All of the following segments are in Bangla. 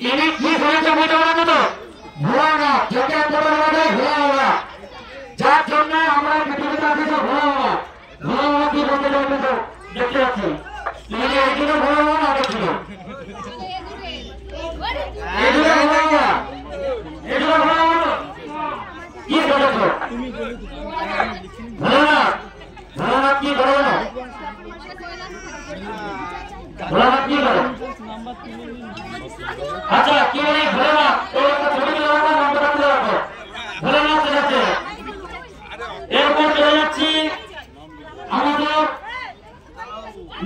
ইনি কি হয়েছে বলতে পারবো তো? ভোলা না, যেটা বড় হবে ভোলা, যার জন্য আমরা পৃথিবীতে আছি ভোলা। ভোলা কি বলতে পারবো তো? দেখতে পাচ্ছি ইনি এগুলো ভোলা না ছিল, এগুলো ভোলা, এগুলো ভোলা কি বলেছো? ভোলা, ভোলা কি বলো না? ভোলা কি বলো? আচ্ছা কি বলি ভোলা, ওই একটা ছবি তুলে রাখো, নামটা তুলে রাখো। ভোলা চলে যাচ্ছে। এরপর চলে যাচ্ছি আমাদের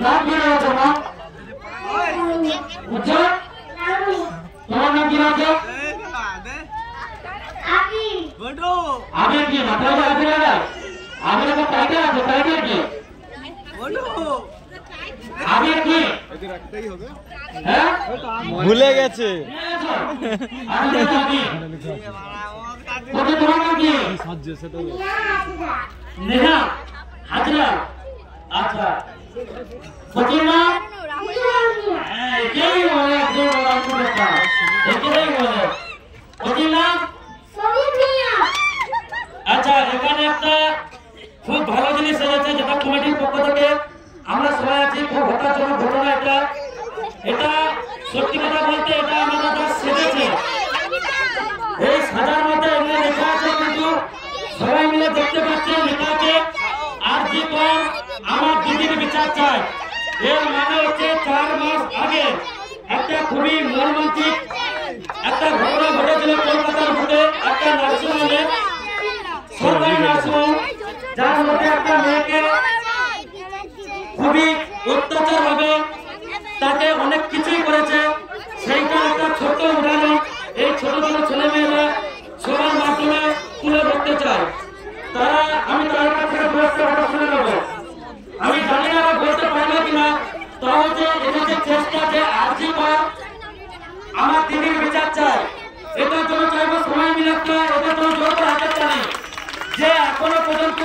নাম কি রয়েছে? নাম বুঝছো? তোমার নাম কি রয়েছে? আমির কি মাথায় আমির আছে? আমির একটা টাইটেল আছে, টাইটেল কি? আমির কি? হ্যাঁ ভুলে গেছে। তোমার নাম কি? নেহা হাজরা। আচ্ছা সচিন নাম? হ্যাঁ একেই বলে, একদম একেই বলে। সচিন নাম? আচ্ছা এখানে একটা খুব ভালো জিনিস হয়েছে, যেটা কমিটির পক্ষ থেকে আমরা সবাই আছি। খুব হতাশজনক ঘটনা এটা। এটা সত্যি কথা বলতে এটা আমাদের যা সেজেছে, এই সাজার মধ্যে এগুলো লেখা আছে, কিন্তু সবাই মিলে দেখতে পাচ্ছে লেখা আছে আর জি কর আমার দিদির বিচার চাই। এর মানে হচ্ছে 4 মাস আগে একটা খুবই মর্মান্তিক একটা ঘটনা ঘটেছিল কলকাতার বুকে, একটা নার্সিংহোমে, সরকারি নার্সিংহোম, যার মধ্যে একটা মেয়েকে খুবই অত্যাচার ভাবে তাকে অনেক কিছুই করেছে। সেইটা একটা ছোট উদাহরণ এই ছোট ছোট ছেলে মেয়েরা সবার মাধ্যমে তুলে ধরতে চায়। তারা আমি তাদের কাছ থেকে কথা শুনে নেব। আমি জানি না বলতে পারবো কিনা, তা হচ্ছে এদের যে চেষ্টা যে আর্জি কর আমার দিদির বিচার চায়, এটার জন্য চাইবো সময় মিলে এটার জন্য জোর করে হাতে চাই যে এখনো পর্যন্ত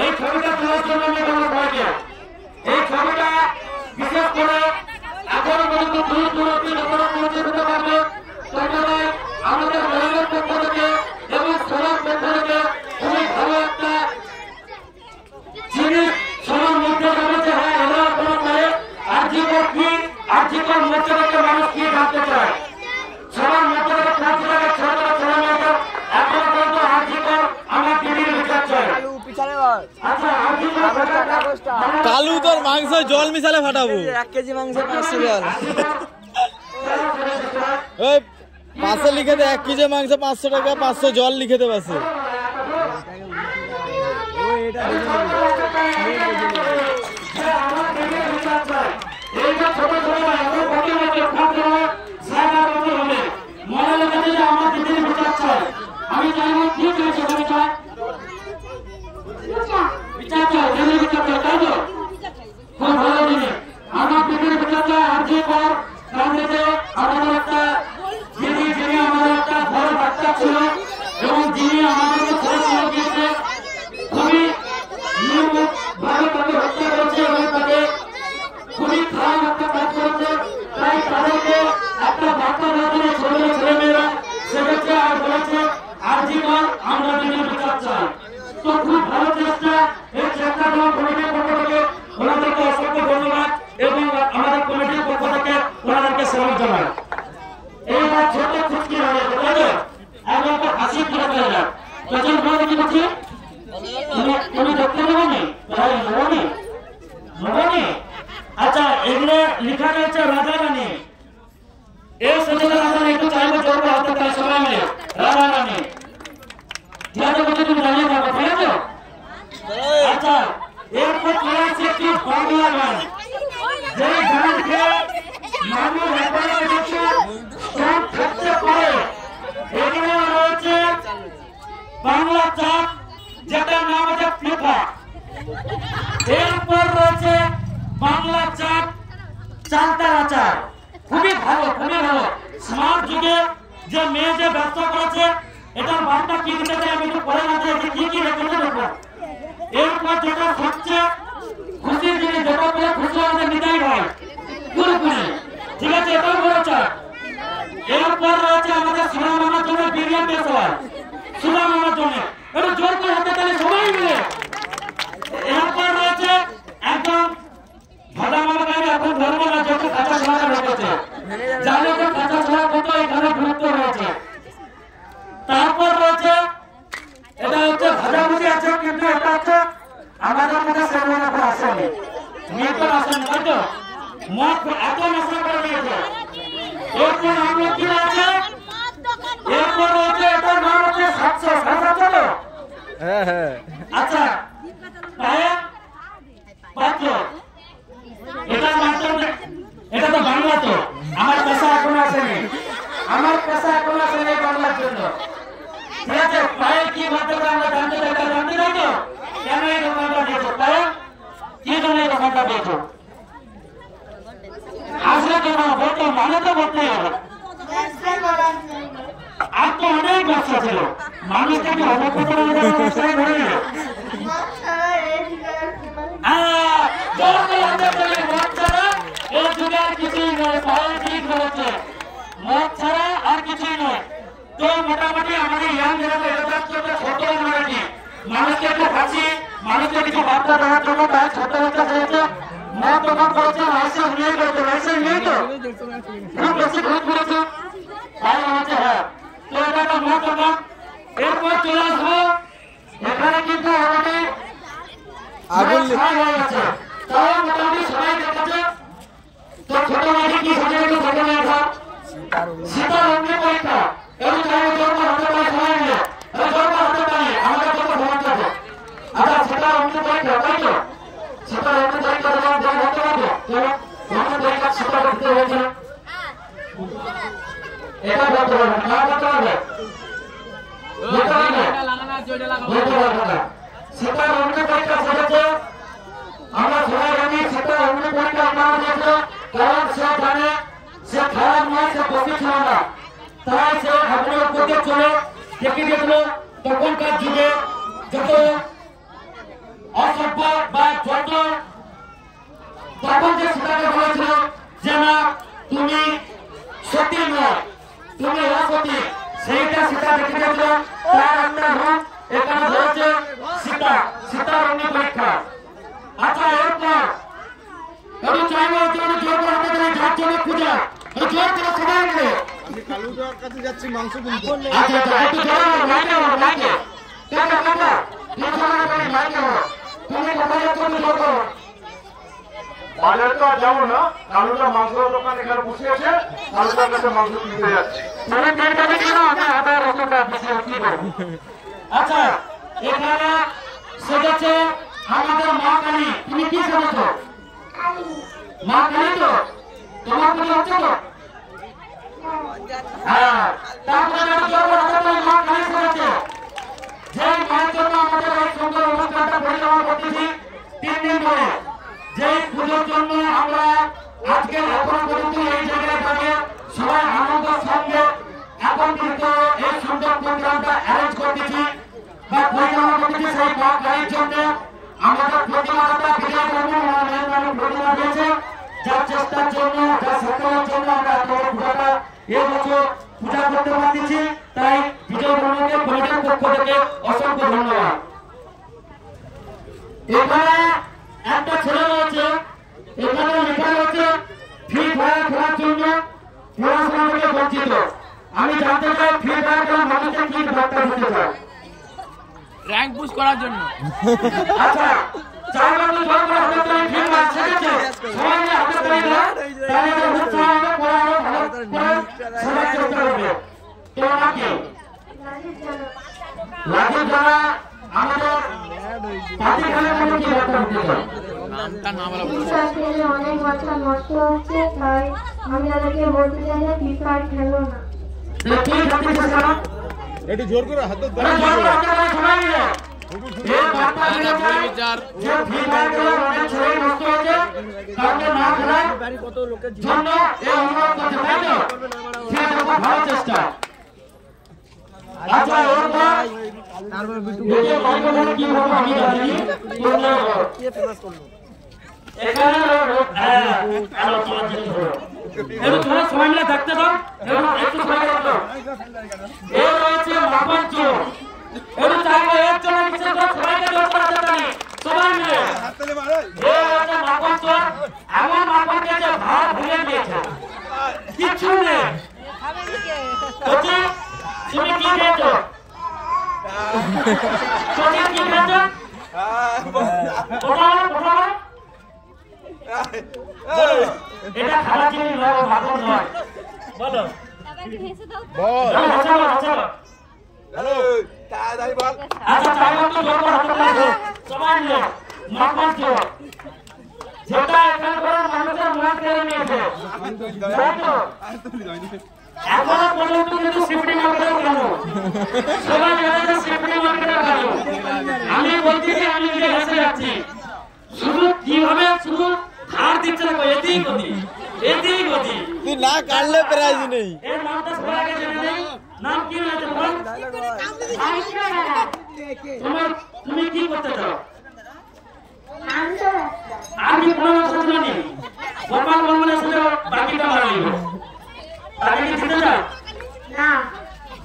এই ছবিটা তোলার জন্য আমি বলবো সবাইকে, এই ছবিটা বিশেষ করে এখনো পর্যন্ত দূর দূরত্বে যতটা পৌঁছে দিতে পারবে ততটাই আমাদের মহিলার পক্ষ থেকে এবং সবার পক্ষ থেকে খুবই ভালো একটা জিনিস সবার মধ্যে যাবে যে হ্যাঁ এরা কোনো করে আর্জিকর কি, আর্জিকর মধ্যে থেকে মানুষ কি জানতে চায়। সবার মধ্যে থেকে পৌঁছে ছোট ছেলে মেয়েদের এখনো পর্যন্ত আর্জিকর আমার দিদির বিচার চায়। কালু তোর মাংস জল মিশালে ফাটাবো। 1 কেজি মাংস 500 জল। ওই পাশে লিখে দে 1 কেজি মাংস 500 টাকা, 500 জল লিখে দে পাশে। আমি জানি কি করেছে বিচার চাই, দিদির বিচার চাই, তাই তো? খুব ভালো জিনিস। আমার দিদির বিচার চাই আর্জি কর কারণে আমাদের একটা দিদি, যিনি আমাদের একটা বড় বাচ্চা ছিল এবং যিনি আমাদেরকে ছেড়ে চলে গিয়েছে, খুবই নিয়মিত ভাবে তাকে হত্যা করেছে এবং তাকে খুবই খারাপ একটা কাজ করেছে। তাই তাদেরকে একটা বার্তা দেওয়ার জন্য ছোট ছেলে মেয়েরা সেক্ষেত্রে আর বলেছে আর্জি কর আমরা দিদির বিচার চাই। তো খুব ভালো চেষ্টা, এই চেষ্টা দেওয়া কমিটির পক্ষ থেকে ওনাদেরকে অসংখ্য ধন্যবাদ এবং আমাদের কমিটির পক্ষ থেকে ওনাদেরকে সালাম জানাই। এইবার ছোট খুশকি হয়ে গেছে, তাই তো? এখন একটা হাসি ফিরে পেয়ে যায়। পেছন ঘরে কি বলছি তুমি দেখতে নেবনি, নেবনি। আচ্ছা এগুলো লেখা রয়েছে রাজা রানী। এই সচেতন আপনারা একটু চাইবো জোরবো হাতে তাই সবাই মিলে রাজা রানী। ঠিক আছে বলছি, তুমি দাঁড়িয়ে থাকো, ঠিক আছে? আচ্ছা এরপর চলে আসছে একটি বাংলা গান, যে গানকে মানুষ সব থাকতে পারে। এখানে রয়েছে বাংলা চাপ, যেটার নাম আছে ফিফা। এরপর রয়েছে বাংলা চাপ চালতার আচার। খুবই ভালো, খুবই ভালো। স্মার্ট যুগে যে মেয়ে যে ব্যবসা করেছে, এটার বার্তা কি দিতে চাই আমি একটু পরে জানতে চাই কি কি রেখেছে দেখো। এরপর যেটা সবচেয়ে খুশির জিনিস, যেটা পেলে খুশি আমাদের নিতাই ভাই পুরোপুরি, ঠিক আছে? এটাও বড় চাপ। এরপর রয়েছে আমাদের সুনাম আমার জন্য বিরিয়ানি পেশাওয়ার সুনাম আমার জন্য একটু জোর করে হাতে তালে সবাই মিলে। এরপর রয়েছে একদম ভালো আমার গাড়ি এখন ধরবো না যেহেতু কাঁচা ছোড়া রেখেছে জানে যে কাঁচা ছোড়া কত এখানে গুরুত্ব রয়েছে। তারপর রয়েছে এটা হচ্ছে ভাজাভুজি আছে কিন্তু এটা হচ্ছে আমাদের মধ্যে সেরকম এখন আসেনি মেয়েদের আসেনি তাই তো মদ এত নেশা করে দিয়েছে। এরপর আমরা কি আছে এরপর রয়েছে এটার নাম হচ্ছে 700 হ্যাঁ আচ্ছা পাত্র এটা এটা তো বাংলা তো আমার পেশা এখনো আসেনি আমার পেশা এখনো আসেনি বাংলার জন্য ঠিক আছে। পায়ে কি ভাবতে আমরা জানতে চাই তো কেন এই দোকানটা দিয়েছো পায়ে কি জন্য এই দোকানটা দিয়েছো আসলে কেন বলতো মানে তো বলতেই হবে। আর তো অনেক ব্যবসা ছিল মানুষটাকে অবগত ধরে নিল কিছুই নয় ঠিক হয়েছে মদ ছাড়া আর কিছুই নয়। তো মোটামুটি আমাদের ইয়াং ছোট মোটামুটি মানুষকে একটু হাসি মানুষকে কিছু বার্তা দেওয়ার জন্য তাই ছোট বাচ্চা হয়েছে মদ দোকান করেছে লাইসেন্স নিয়ে গেছে লাইসেন্স নেই তো খুব বেশি ঘুরে ঘুরেছে তাই হচ্ছে হ্যাঁ। তো এটা একটা মদ দোকান এরপর চলে আসবো এখানে কিন্তু আমাদের আগুন হয়ে গেছে তাও মোটামুটি সবাই দেখেছে। তো ছোট মাঝে কি সাথে একটু ঘটে নেওয়া সীতার অগ্নি পরীক্ষা এবং চাইলে জন্ম হতে পারে সবাই মিলে জন্ম হতে পারি আমাদের জন্য ভ্রমণ করবো। আচ্ছা সীতার অগ্নি পরীক্ষা তাই তো সীতার অগ্নি পরীক্ষা যখন জল হতে পারবো অগ্নি পরীক্ষা সীতা করতে হয়েছিল এটা বলতে পারবে না বলতে পারবে সীতার অগ্নি পরীক্ষা সেরেছে আমরা সবাই জানি সীতার অগ্নি পরীক্ষা আপনারা দিয়েছিল কারণ সে জানে সে খারাপ নয় সে বসে ছিল না তাই সে আগুনের উপরে চলে দেখে গেছিল তখনকার যুগে যত অসভ্য বা যত তখন যে সীতাকে বলেছিল যে না তুমি সতী নয় তুমি অসতী সেইটা সীতা দেখে গেছিল তার একটা রূপ এখানে হয়েছে সীতা সীতার অগ্নি পরীক্ষা। আচ্ছা এরপর আমি চাইবো জোর করে হাতে ধরে যার জন্য পূজা জোর করে সবাই মিলে কালুদার কাছে যাচ্ছি মাংস কিনতে। আচ্ছা আচ্ছা একটু জোরে মাইকে মাইকে কাকা কাকা মাইকে তুমি কোথায় যাচ্ছ তুমি জোর করো বাজারে তো আর যাবো না কালুদা মাংস দোকান এখানে বসে আছে কালুদার কাছে মাংস কিনতে যাচ্ছি। তুমি দেড় কেজি কিনো আমি আদার রসুনটা বেশি কি করবো। আচ্ছা এখানে সেজেছে আমাদের মা কালী তুমি কি সেজেছ মা কালী তো তোমার পুজো হচ্ছে তো হ্যাঁ তারপরে মা কালী সেজেছে যে মায়ের জন্য আমাদের এই সুন্দর অনুষ্ঠানটা পরিচালনা করতেছি 3 দিন ধরে যেই পুজোর জন্য আমরা আজকে এখন পর্যন্ত এই জায়গায় থাকে সবাই আনন্দ সঙ্গে এখন কিন্তু এই সুন্দর প্রোগ্রামটা অ্যারেঞ্জ করতেছি বা পরিচালনা করতেছি সেই মা কালীর জন্য আমাদের প্রতিমাতা বিজয় কর্মী প্রতিমা দিয়েছে যার চেষ্টার জন্য যার সফলের জন্য আমরা পুজোটা এবছর পূজা করতে পারতেছি তাই বিজয় কর্মীকে কমিটির পক্ষ থেকে অসংখ্য ধন্যবাদ। এখানে একটা ছেলে রয়েছে এখানে লেখা রয়েছে ফ্রি ফায়ার খেলার জন্য পড়াশোনা থেকে বঞ্চিত। আমি জানতে চাই ফ্রি ফায়ার খেলার মানুষের কি বার্তা দিতে চাই র‍্যাঙ্ক পুশ করার জন্য। আচ্ছা চাইলে তো জল করে হাতে তাই ফ্রি ফায়ার শেখেছে সবাই মিলে হাতে তাই না তাহলে তো উৎসাহ হবে পড়া হবে ভালো করে সবাই চেষ্টা করবে। তো নাকি লাঠি যারা আমাদের পাতি খেলার জন্য কি বার্তা দিতে চাই নামটা না বলা অনেক বাচ্চা নষ্ট হচ্ছে তাই আমি তাদেরকে বলতে চাই যে ফ্রি ফায়ার খেলো না। কি করতে চাই একটু জোর করে হাতে ধরে সবাই মিলে এই বার্তা দিতে চাই যে ফ্রি ফায়ার খেলা অনেক ছেলে নষ্ট হচ্ছে কাউকে না খেলার জন্য এই অনুরোধ করতে তাই তো সেটা খুব ভালো চেষ্টা। আচ্ছা এরপর দেখে মাইক্রোফোনে কি হবে আমি জানি এখানে তোমরা সবাই মিলে দেখতে দাও একটু এ রয়েছে মাখন চোর। একটু চাইবো এর জন্য বিশেষ করে সবাইকে জোর করা যাবে না, সবাই মিলে। এ রয়েছে মাখন চোর, এমন মাখন দিয়েছে ভাত ভুলে দিয়েছে, কিচ্ছু নেই। তুমি কি খেয়েছো? কি খেয়েছো? এটা খারাপ জিনিস নয়, ভালো নয়। বলো আচ্ছা তাই তো জোর হতে পারো সবাই মিলে। মাখন চোর যেটা এখানে করে মানুষের মন কেড়ে নিয়েছে, তাই তো? এখনো পর্যন্ত কিন্তু সিফটি মার্কেটে গেল, সবাই জানে সিফটি মার্কেটে গেল। আমি বলছি যে আমি নিজে হেসে যাচ্ছি, শুধু কিভাবে শুধু ধার দিচ্ছে না, এদিক ওদিক এদিক ওদিক। তুই না কাটলে প্রাইজ নেই। এর নামটা সবাই আগে জেনে নেই, নাম কি হয়েছে তোমার? তুমি কি করতে চাও? আমি কোনো সূত্র নেই, গোপাল বর্মনের সাথে বাকিটা মারা নিব। তাকে কি দিতে চাও?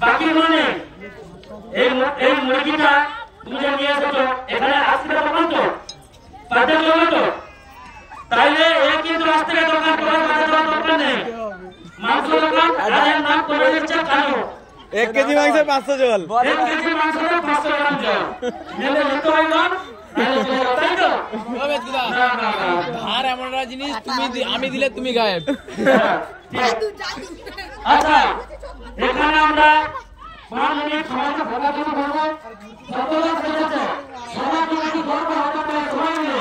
বাকি মানে এই মুরগিটা তুমি যে নিয়ে এসেছো এখানে আসতে পারো তো, তাদের জন্য তো। তাইলে এ কিন্তু আজ থেকে দোকান করার দরকার নেই, মাংস দোকান রাজার নাম করে দিচ্ছে কালো। 1 কেজি মাংসে 500 জল। 1 কেজি মাংস 500 গ্রাম জল নেবে, নিতে হয় না? তাই তো? ধার এমন একটা জিনিস, আমি দিলে তুমি গায়েব। আচ্ছা এখানে আমরা 5 মিনিট সবাইকে বলার জন্য বলবো, যত লোক এসেছে সবাই যদি গল্প হতে পারে সবাই মিলে